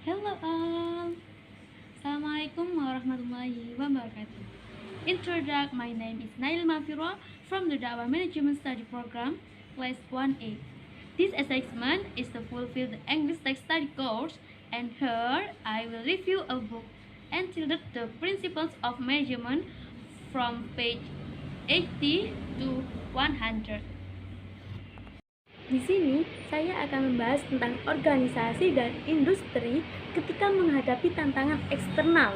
Hello all. Assalamualaikum warahmatullahi wabarakatuh. Introduction, my name is Nail Mafiro from the Dawah Management Study Program, Class 1A. This assessment is to fulfill the English text study course, and here I will review a book entitled The Principles of Measurement from page 80 to 100. Di sini, saya akan membahas tentang organisasi dan industri ketika menghadapi tantangan eksternal.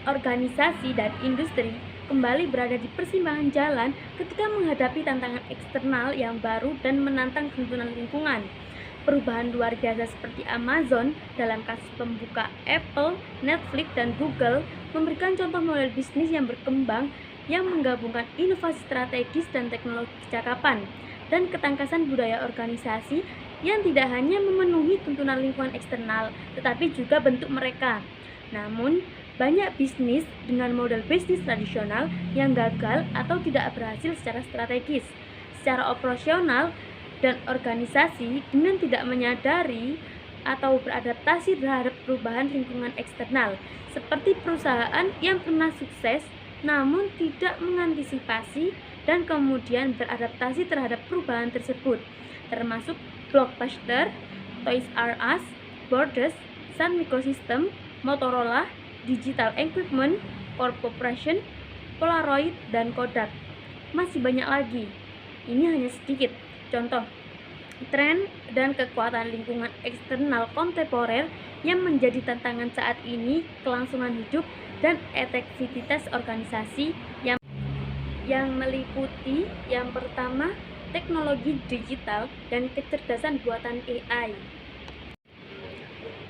Organisasi dan industri kembali berada di persimpangan jalan ketika menghadapi tantangan eksternal yang baru dan menantang tuntunan lingkungan. Perubahan luar biasa seperti Amazon dalam kasus pembuka Apple, Netflix, dan Google memberikan contoh model bisnis yang berkembang yang menggabungkan inovasi strategis dan teknologi kecakapan dan ketangkasan budaya organisasi yang tidak hanya memenuhi tuntunan lingkungan eksternal, tetapi juga bentuk mereka. Namun, banyak bisnis dengan model bisnis tradisional yang gagal atau tidak berhasil secara strategis, secara operasional, dan organisasi dengan tidak menyadari atau beradaptasi terhadap perubahan lingkungan eksternal, seperti perusahaan yang pernah sukses namun tidak mengantisipasi dan kemudian beradaptasi terhadap perubahan tersebut, termasuk Blockbuster, Toys R Us, Borders, Sun Microsystems, Motorola, Digital Equipment Corporation, Polaroid, dan Kodak. Masih banyak lagi. Ini hanya sedikit contoh tren dan kekuatan lingkungan eksternal kontemporer yang menjadi tantangan saat ini, kelangsungan hidup dan efektivitas organisasi yang meliputi yang pertama, teknologi digital dan kecerdasan buatan AI.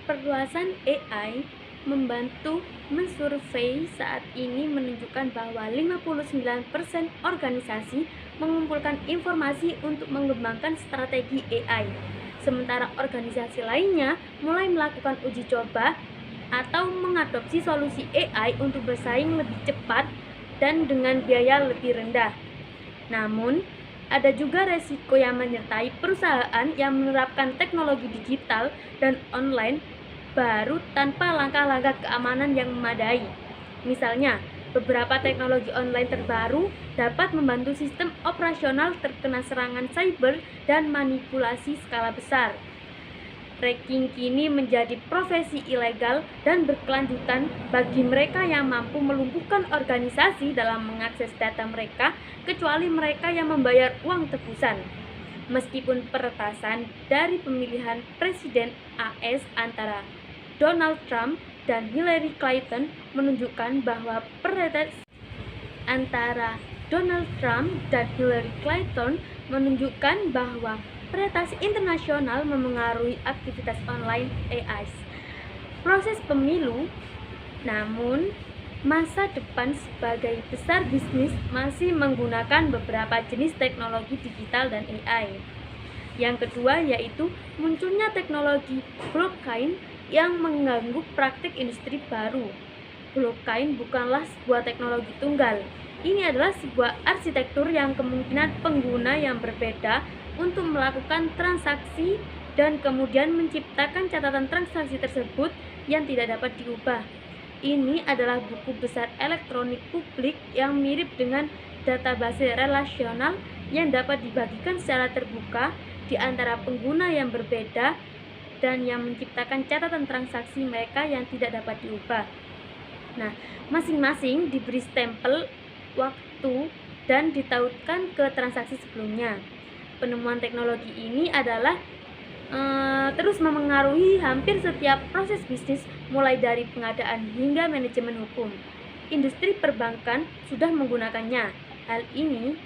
Perluasan AI membantu mensurvei saat ini menunjukkan bahwa 59% organisasi mengumpulkan informasi untuk mengembangkan strategi AI, sementara organisasi lainnya mulai melakukan uji coba atau mengadopsi solusi AI untuk bersaing lebih cepat dan dengan biaya lebih rendah. Namun, ada juga resiko yang menyertai perusahaan yang menerapkan teknologi digital dan online baru tanpa langkah-langkah keamanan yang memadai. Misalnya, beberapa teknologi online terbaru dapat membantu sistem operasional terkena serangan cyber dan manipulasi skala besar. Hacking kini menjadi profesi ilegal dan berkelanjutan bagi mereka yang mampu melumpuhkan organisasi dalam mengakses data mereka, kecuali mereka yang membayar uang tebusan. Meskipun peretasan dari pemilihan Presiden AS antara Donald Trump dan Hillary Clinton menunjukkan bahwa peretas antara Donald Trump dan Hillary Clinton menunjukkan bahwa peretas internasional memengaruhi aktivitas online AI proses pemilu. Namun, masa depan sebagai besar bisnis masih menggunakan beberapa jenis teknologi digital dan AI. Yang kedua yaitu munculnya teknologi blockchain yang mengganggu praktik industri baru. Blockchain bukanlah sebuah teknologi tunggal. Ini adalah sebuah arsitektur yang kemungkinan pengguna yang berbeda untuk melakukan transaksi dan kemudian menciptakan catatan transaksi tersebut yang tidak dapat diubah. Ini adalah buku besar elektronik publik yang mirip dengan database relasional yang dapat dibagikan secara terbuka di antara pengguna yang berbeda dan yang menciptakan catatan transaksi mereka yang tidak dapat diubah. Nah, masing-masing diberi stempel waktu dan ditautkan ke transaksi sebelumnya. Penemuan teknologi ini adalah terus memengaruhi hampir setiap proses bisnis, mulai dari pengadaan hingga manajemen hukum. Industri perbankan sudah menggunakannya. Hal ini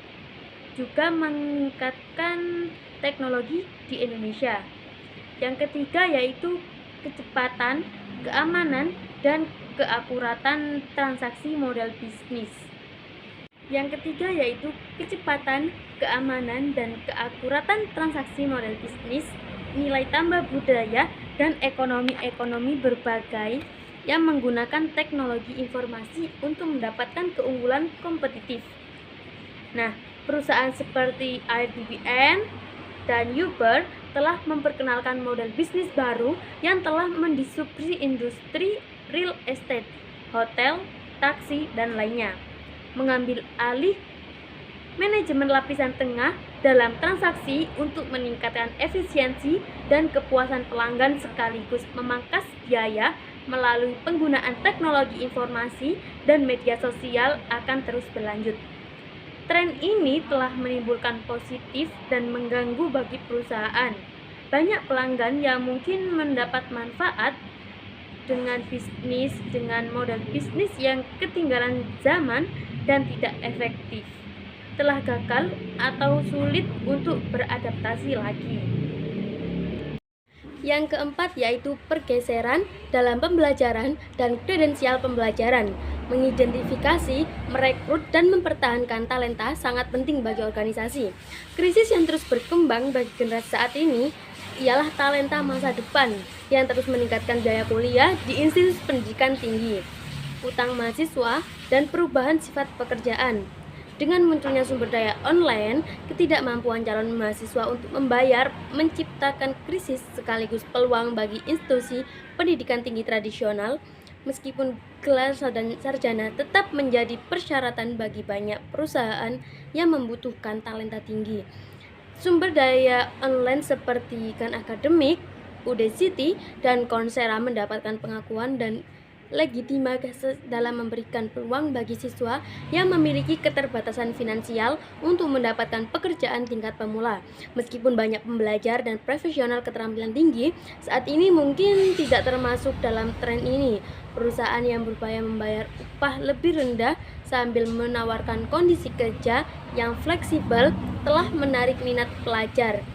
juga meningkatkan teknologi di Indonesia. Yang ketiga yaitu kecepatan, keamanan, dan keakuratan transaksi model bisnis. Yang ketiga yaitu kecepatan, keamanan, dan keakuratan transaksi model bisnis, nilai tambah budaya, dan ekonomi berbagai yang menggunakan teknologi informasi untuk mendapatkan keunggulan kompetitif. Nah, perusahaan seperti IBM, dan Uber telah memperkenalkan model bisnis baru yang telah mendisrupsi industri real estate, hotel, taksi, dan lainnya, mengambil alih manajemen lapisan tengah dalam transaksi untuk meningkatkan efisiensi dan kepuasan pelanggan sekaligus memangkas biaya melalui penggunaan teknologi informasi dan media sosial akan terus berlanjut. Tren ini telah menimbulkan positif dan mengganggu bagi perusahaan. Banyak pelanggan yang mungkin mendapat manfaat dengan model bisnis yang ketinggalan zaman dan tidak efektif, telah gagal atau sulit untuk beradaptasi lagi. Yang keempat yaitu pergeseran dalam pembelajaran dan kredensial pembelajaran. Mengidentifikasi, merekrut, dan mempertahankan talenta sangat penting bagi organisasi. Krisis yang terus berkembang bagi generasi saat ini ialah talenta masa depan yang terus meningkatkan biaya kuliah di institusi pendidikan tinggi, utang mahasiswa, dan perubahan sifat pekerjaan. Dengan munculnya sumber daya online, ketidakmampuan calon mahasiswa untuk membayar menciptakan krisis sekaligus peluang bagi institusi pendidikan tinggi tradisional. Meskipun gelar sarjana tetap menjadi persyaratan bagi banyak perusahaan yang membutuhkan talenta tinggi. Sumber daya online seperti Khan Academic, Udacity, dan Coursera mendapatkan pengakuan dan legitimasi dalam memberikan peluang bagi siswa yang memiliki keterbatasan finansial untuk mendapatkan pekerjaan tingkat pemula. Meskipun banyak pembelajar dan profesional keterampilan tinggi, saat ini mungkin tidak termasuk dalam tren ini. Perusahaan yang berupaya membayar upah lebih rendah sambil menawarkan kondisi kerja yang fleksibel telah menarik minat pelajar.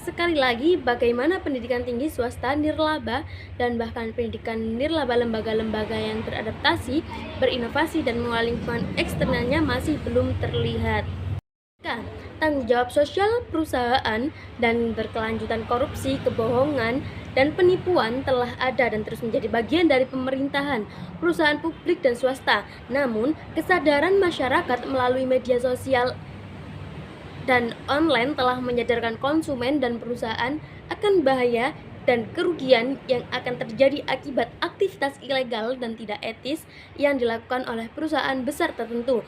Sekali lagi, bagaimana pendidikan tinggi swasta nirlaba dan bahkan pendidikan nirlaba lembaga-lembaga yang beradaptasi, berinovasi, dan mengelola lingkungan eksternalnya masih belum terlihat. Tanggung jawab sosial perusahaan dan berkelanjutan korupsi, kebohongan, dan penipuan telah ada dan terus menjadi bagian dari pemerintahan, perusahaan publik, dan swasta. Namun, kesadaran masyarakat melalui media sosial dan online telah menyadarkan konsumen dan perusahaan akan bahaya dan kerugian yang akan terjadi akibat aktivitas ilegal dan tidak etis yang dilakukan oleh perusahaan besar tertentu,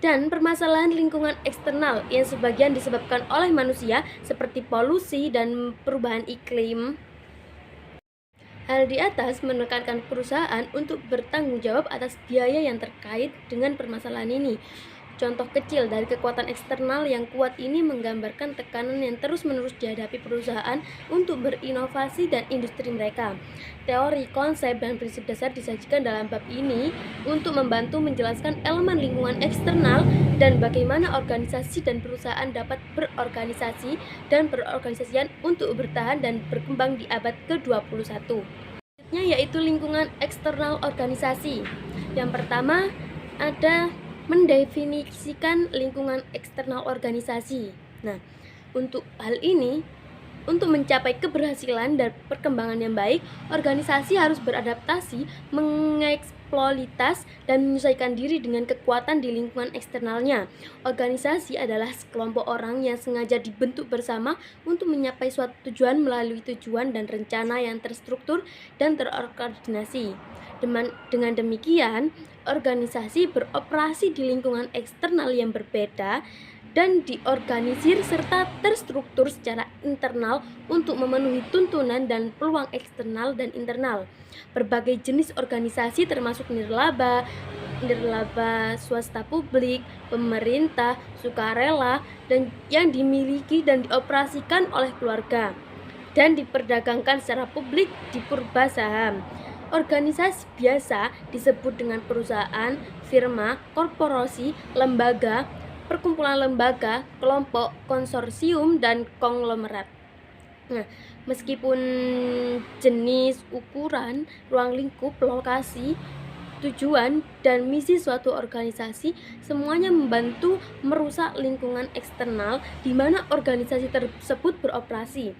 dan permasalahan lingkungan eksternal yang sebagian disebabkan oleh manusia seperti polusi dan perubahan iklim. Hal di atas menekankan perusahaan untuk bertanggung jawab atas biaya yang terkait dengan permasalahan ini. Contoh kecil dari kekuatan eksternal yang kuat ini menggambarkan tekanan yang terus-menerus dihadapi perusahaan untuk berinovasi dan industri mereka. Teori, konsep, dan prinsip dasar disajikan dalam bab ini untuk membantu menjelaskan elemen lingkungan eksternal dan bagaimana organisasi dan perusahaan dapat berorganisasi dan berorganisasian untuk bertahan dan berkembang di abad ke-21. Selanjutnya yaitu lingkungan eksternal organisasi. Yang pertama ada mendefinisikan lingkungan eksternal organisasi. Nah, untuk hal ini, untuk mencapai keberhasilan dan perkembangan yang baik, organisasi harus beradaptasi, mengeksploitas, dan menyesuaikan diri dengan kekuatan di lingkungan eksternalnya. Organisasi adalah sekelompok orang yang sengaja dibentuk bersama untuk mencapai suatu tujuan melalui tujuan dan rencana yang terstruktur dan terkoordinasi. Dengan demikian, organisasi beroperasi di lingkungan eksternal yang berbeda dan diorganisir serta terstruktur secara internal untuk memenuhi tuntunan dan peluang eksternal dan internal. Berbagai jenis organisasi termasuk nirlaba swasta publik, pemerintah, sukarela, dan yang dimiliki dan dioperasikan oleh keluarga dan diperdagangkan secara publik di purba saham. Organisasi biasa disebut dengan perusahaan, firma, korporasi, lembaga, perkumpulan lembaga, kelompok, konsorsium, dan konglomerat. Nah, meskipun jenis, ukuran, ruang lingkup, lokasi, tujuan, dan misi suatu organisasi semuanya membantu merusak lingkungan eksternal di mana organisasi tersebut beroperasi.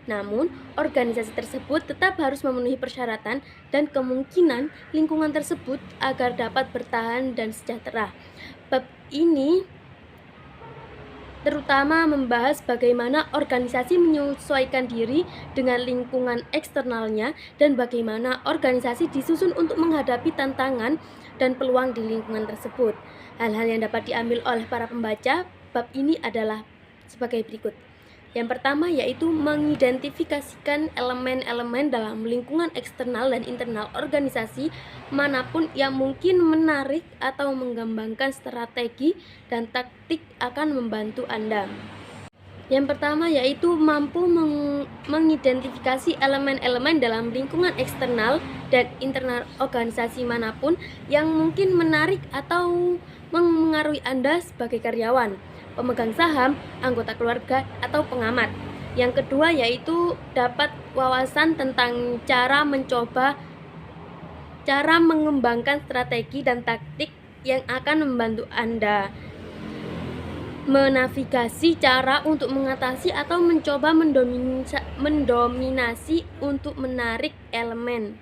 Namun, organisasi tersebut tetap harus memenuhi persyaratan dan kemungkinan lingkungan tersebut agar dapat bertahan dan sejahtera. Bab ini terutama membahas bagaimana organisasi menyesuaikan diri dengan lingkungan eksternalnya dan bagaimana organisasi disusun untuk menghadapi tantangan dan peluang di lingkungan tersebut. Hal-hal yang dapat diambil oleh para pembaca bab ini adalah sebagai berikut. Yang pertama yaitu mengidentifikasikan elemen-elemen dalam lingkungan eksternal dan internal organisasi manapun yang mungkin menarik atau mengembangkan strategi dan taktik akan membantu Anda. Yang pertama yaitu mampu mengidentifikasi elemen-elemen dalam lingkungan eksternal dan internal organisasi manapun yang mungkin menarik atau mengaruhi Anda sebagai karyawan, pemegang saham, anggota keluarga, atau pengamat. Yang kedua yaitu dapat wawasan tentang cara mengembangkan strategi dan taktik yang akan membantu Anda menavigasi cara untuk mengatasi atau mencoba mendominasi untuk menarik elemen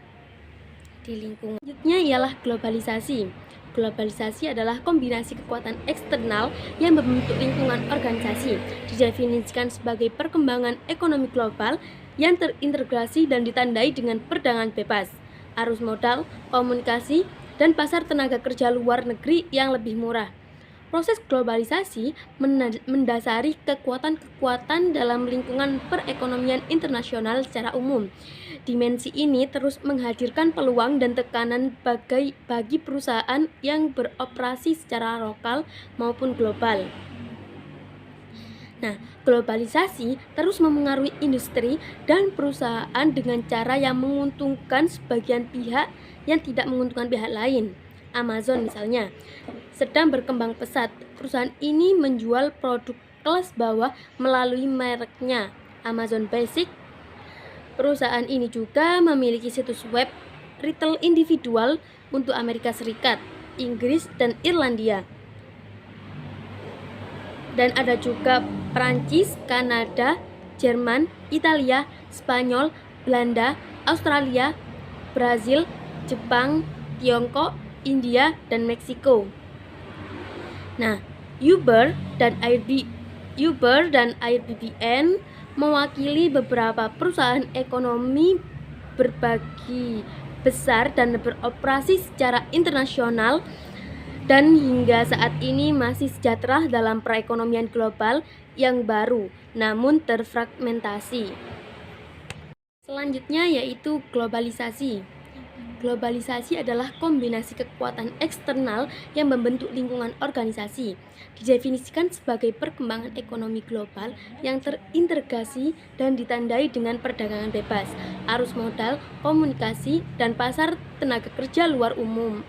di lingkungan. Selanjutnya ialah globalisasi. Globalisasi adalah kombinasi kekuatan eksternal yang membentuk lingkungan organisasi. Didefinisikan sebagai perkembangan ekonomi global yang terintegrasi dan ditandai dengan perdagangan bebas, arus modal, komunikasi, dan pasar tenaga kerja luar negeri yang lebih murah. Proses globalisasi mendasari kekuatan-kekuatan dalam lingkungan perekonomian internasional secara umum. Dimensi ini terus menghadirkan peluang dan tekanan bagi perusahaan yang beroperasi secara lokal maupun global. Nah, globalisasi terus memengaruhi industri dan perusahaan dengan cara yang menguntungkan sebagian pihak yang tidak menguntungkan pihak lain. Amazon misalnya sedang berkembang pesat. Perusahaan ini menjual produk kelas bawah melalui mereknya Amazon Basic. Perusahaan ini juga memiliki situs web retail individual untuk Amerika Serikat, Inggris, dan Irlandia. Dan ada juga Prancis, Kanada, Jerman, Italia, Spanyol, Belanda, Australia, Brazil, Jepang, Tiongkok, India, dan Meksiko. Nah, Uber dan Airbnb mewakili beberapa perusahaan ekonomi berbagi besar dan beroperasi secara internasional dan hingga saat ini masih sejahtera dalam perekonomian global yang baru namun terfragmentasi. Selanjutnya yaitu globalisasi. Globalisasi adalah kombinasi kekuatan eksternal yang membentuk lingkungan organisasi. Didefinisikan sebagai perkembangan ekonomi global yang terintegrasi dan ditandai dengan perdagangan bebas, arus modal, komunikasi, dan pasar tenaga kerja luar umum